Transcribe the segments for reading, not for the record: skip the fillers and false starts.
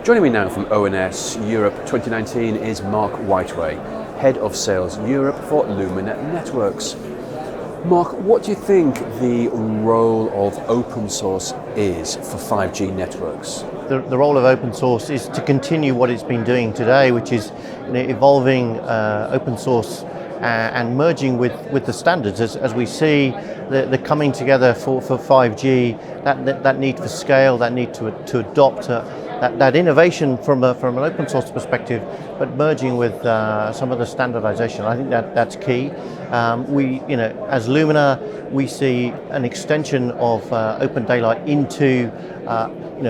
Joining me now from ONS Europe 2019 is Mark Whiteway, Head of Sales Europe for Lumina Networks. Mark, what do you think the role of open source is for 5G networks? The role of open source is to continue what it's been doing today, which is evolving open source and merging with the standards as we see the coming together for 5G, that need for scale, that need to adopt that innovation from an open source perspective, but merging with some of the standardization. I think that's key. As Lumina, we see an extension of OpenDaylight into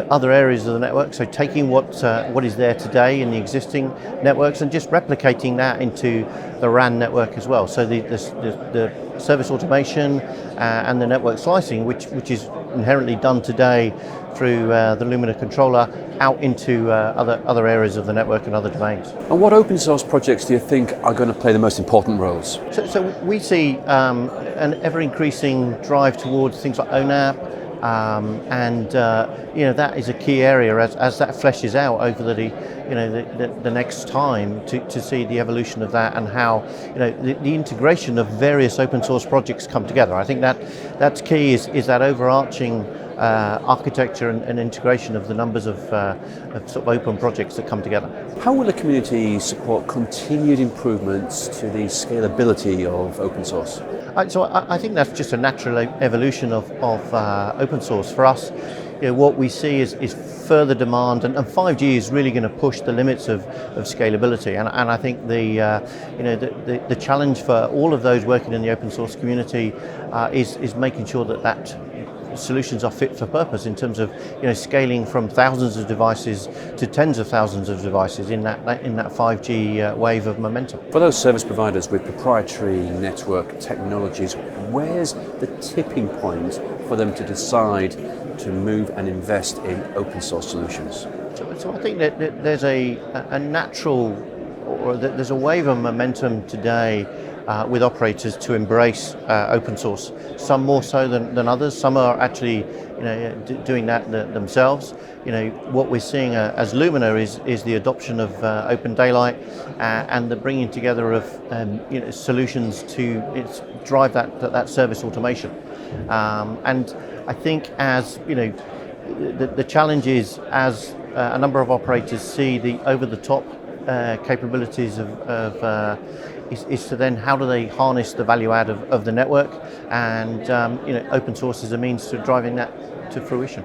other areas of the network. So taking what is there today in the existing networks and just replicating that into the RAN network as well. So the service automation and the network slicing, which is inherently done today through the Lumina controller, out into other areas of the network and other domains. And what open source projects do you think are going to play the most important roles? So we see an ever-increasing drive towards things like ONAP, and that is a key area as that fleshes out over the next time to see the evolution of that and how the integration of various open source projects come together. I think that's key is that overarching architecture and integration of the numbers of sort of open projects that come together. How will the community support continued improvements to the scalability of open source? So I think that's just a natural evolution of open source. For us, what we see is further demand, and 5G is really going to push the limits of scalability. And I think the challenge for all of those working in the open source community is making sure that solutions are fit for purpose in terms of scaling from thousands of devices to tens of thousands of devices in that 5G wave of momentum. For those service providers with proprietary network technologies, where's the tipping point for them to decide to move and invest in open source solutions? So I think that there's a natural, or there's a wave of momentum today with operators to embrace open source. Some more so than others. Some are actually doing that themselves. What we're seeing as Lumina is the adoption of OpenDaylight and the bringing together of solutions to drive that service automation. And I think as the challenge is as a number of operators see the over-the-top capabilities is to then how do they harness the value add of the network, and open source is a means to driving that to fruition.